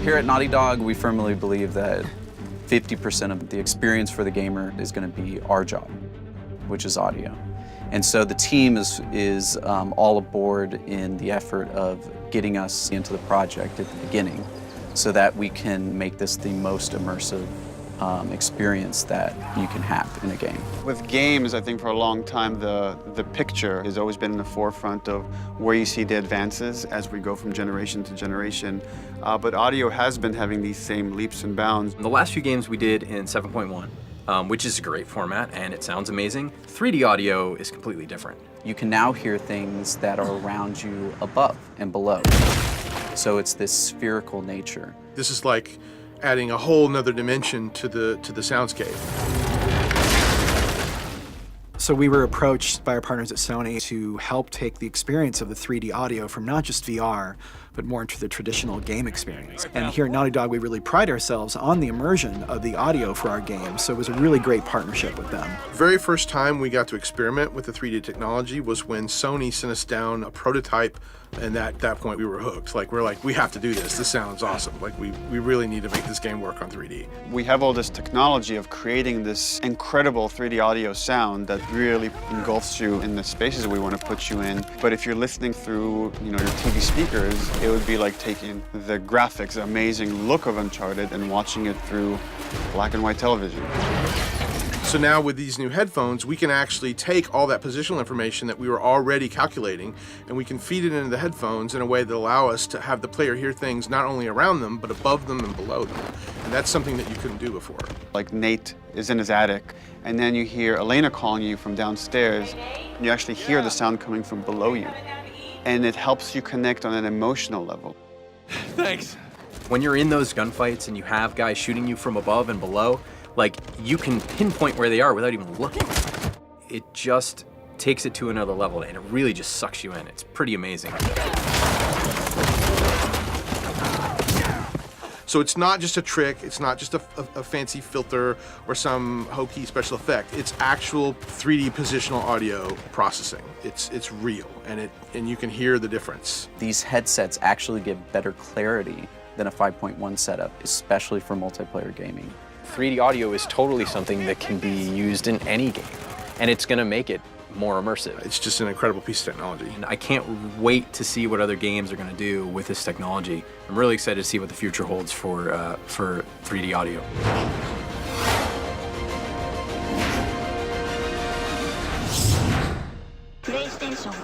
Here at Naughty Dog, we firmly believe that 50% of the experience for the gamer is going to be our job, which is audio. And so the team is all aboard in the effort of getting us into the project at the beginning so that we can make this the most immersive experience that you can have in a game. With games, I think for a long time, the picture has always been in the forefront of where you see the advances as we go from generation to generation. But audio has been having these same leaps and bounds. The last few games we did in 7.1, which is a great format and it sounds amazing, 3D audio is completely different. You can now hear things that are around you above and below. So it's this spherical nature. This is like adding a whole nother dimension to the soundscape. So we were approached by our partners at Sony to help take the experience of the 3D audio from not just VR, but more into the traditional game experience. And here at Naughty Dog, we really pride ourselves on the immersion of the audio for our games, so it was a really great partnership with them. Very first time we got to experiment with the 3D technology was when Sony sent us down a prototype, and at that point we were hooked. We're like, we have to do this. This sounds awesome. We really need to make this game work on 3D. We have all this technology of creating this incredible 3D audio sound that really engulfs you in the spaces we want to put you in. But if you're listening through, your TV speakers, it would be like taking the graphics, the amazing look of Uncharted, and watching it through black and white television. So now with these new headphones, we can actually take all that positional information that we were already calculating, and we can feed it into the headphones in a way that allow us to have the player hear things not only around them, but above them and below them. And that's something that you couldn't do before. Like Nate is in his attic, and then you hear Elena calling you from downstairs, and you actually hear the sound coming from below you. And it helps you connect on an emotional level. Thanks. When you're in those gunfights and you have guys shooting you from above and below, you can pinpoint where they are without even looking. It just takes it to another level, and it really just sucks you in. It's pretty amazing. So it's not just a trick, it's not just a fancy filter or some hokey special effect. It's actual 3D positional audio processing. It's real, and you can hear the difference. These headsets actually give better clarity than a 5.1 setup, especially for multiplayer gaming. 3D audio is totally something that can be used in any game, and it's going to make it more immersive. It's just an incredible piece of technology. And I can't wait to see what other games are going to do with this technology. I'm really excited to see what the future holds for 3D audio. PlayStation